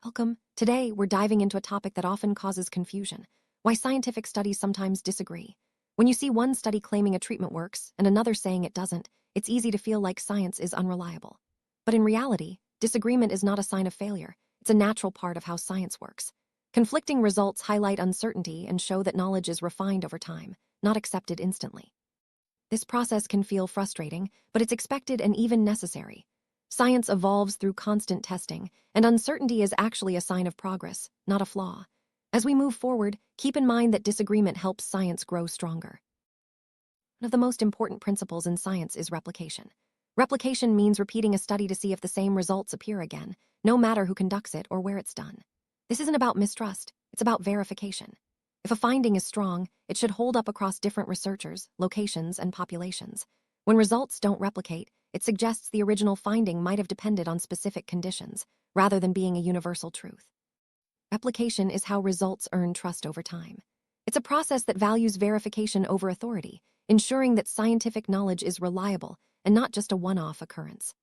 Welcome. Today, we're diving into a topic that often causes confusion: why scientific studies sometimes disagree. When you see one study claiming a treatment works and another saying it doesn't, it's easy to feel like science is unreliable. But in reality, disagreement is not a sign of failure. It's a natural part of how science works. Conflicting results highlight uncertainty and show that knowledge is refined over time, not accepted instantly. This process can feel frustrating, but it's expected and even necessary. Science evolves through constant testing, and uncertainty is actually a sign of progress, not a flaw. As we move forward, keep in mind that disagreement helps science grow stronger. One of the most important principles in science is replication. Replication means repeating a study to see if the same results appear again, no matter who conducts it or where it's done. This isn't about mistrust, it's about verification. If a finding is strong, it should hold up across different researchers, locations, and populations. When results don't replicate, it suggests the original finding might have depended on specific conditions, rather than being a universal truth. Replication is how results earn trust over time. It's a process that values verification over authority, ensuring that scientific knowledge is reliable and not just a one-off occurrence.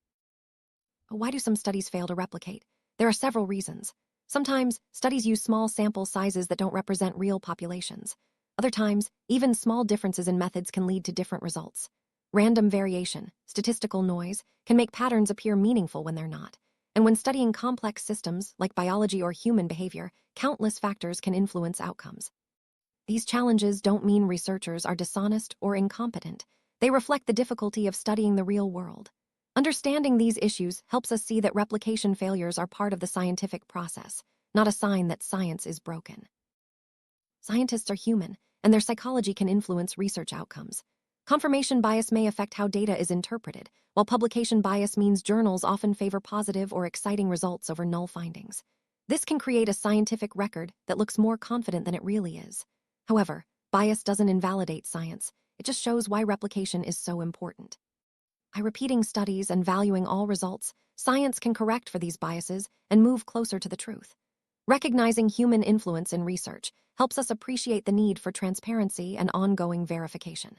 Why do some studies fail to replicate? There are several reasons. Sometimes, studies use small sample sizes that don't represent real populations. Other times, even small differences in methods can lead to different results. Random variation, statistical noise, can make patterns appear meaningful when they're not. And when studying complex systems, like biology or human behavior, countless factors can influence outcomes. These challenges don't mean researchers are dishonest or incompetent. They reflect the difficulty of studying the real world. Understanding these issues helps us see that replication failures are part of the scientific process, not a sign that science is broken. Scientists are human, and their psychology can influence research outcomes. Confirmation bias may affect how data is interpreted, while publication bias means journals often favor positive or exciting results over null findings. This can create a scientific record that looks more confident than it really is. However, bias doesn't invalidate science. It just shows why replication is so important. By repeating studies and valuing all results, science can correct for these biases and move closer to the truth. Recognizing human influence in research helps us appreciate the need for transparency and ongoing verification.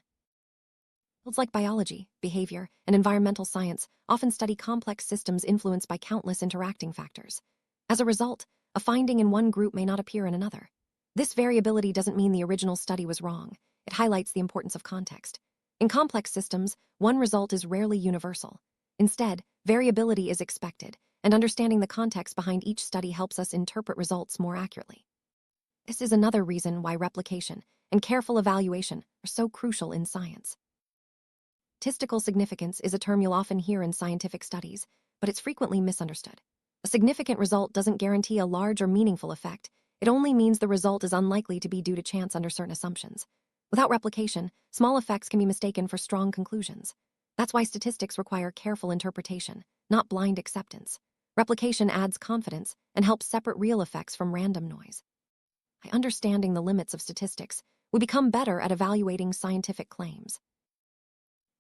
Fields like biology, behavior, and environmental science often study complex systems influenced by countless interacting factors. As a result, a finding in one group may not appear in another. This variability doesn't mean the original study was wrong. It highlights the importance of context. In complex systems, one result is rarely universal. Instead, variability is expected, and understanding the context behind each study helps us interpret results more accurately. This is another reason why replication and careful evaluation are so crucial in science. Statistical significance is a term you'll often hear in scientific studies, but it's frequently misunderstood. A significant result doesn't guarantee a large or meaningful effect. It only means the result is unlikely to be due to chance under certain assumptions. Without replication, small effects can be mistaken for strong conclusions. That's why statistics require careful interpretation, not blind acceptance. Replication adds confidence and helps separate real effects from random noise. By understanding the limits of statistics, we become better at evaluating scientific claims.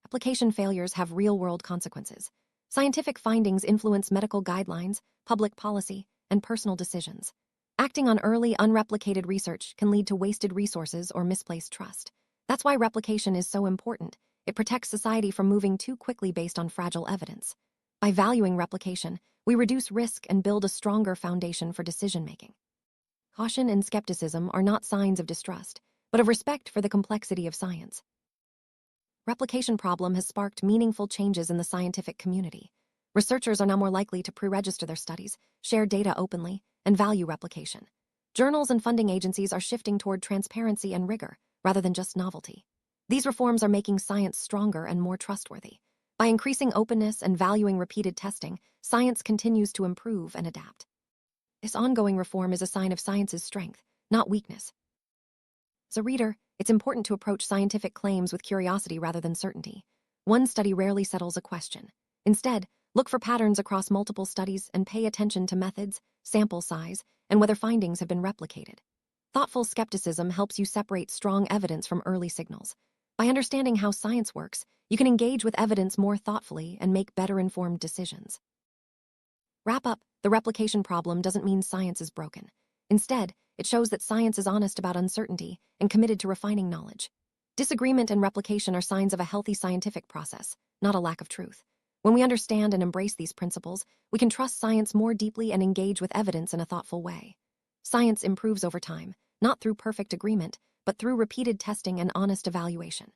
Replication failures have real-world consequences. Scientific findings influence medical guidelines, public policy, and personal decisions. Acting on early, unreplicated research can lead to wasted resources or misplaced trust. That's why replication is so important. It protects society from moving too quickly based on fragile evidence. By valuing replication, we reduce risk and build a stronger foundation for decision-making. Caution and skepticism are not signs of distrust, but of respect for the complexity of science. Replication problem has sparked meaningful changes in the scientific community. Researchers are now more likely to pre-register their studies, share data openly, and value replication. Journals and funding agencies are shifting toward transparency and rigor, rather than just novelty. These reforms are making science stronger and more trustworthy. By increasing openness and valuing repeated testing, science continues to improve and adapt. This ongoing reform is a sign of science's strength, not weakness. As a reader, it's important to approach scientific claims with curiosity rather than certainty. One study rarely settles a question. Instead, look for patterns across multiple studies and pay attention to methods, sample size, and whether findings have been replicated. Thoughtful skepticism helps you separate strong evidence from early signals. By understanding how science works, you can engage with evidence more thoughtfully and make better-informed decisions. Wrap up, the replication problem doesn't mean science is broken. Instead, it shows that science is honest about uncertainty and committed to refining knowledge. Disagreement and replication are signs of a healthy scientific process, not a lack of truth. When we understand and embrace these principles, we can trust science more deeply and engage with evidence in a thoughtful way. Science improves over time, not through perfect agreement, but through repeated testing and honest evaluation.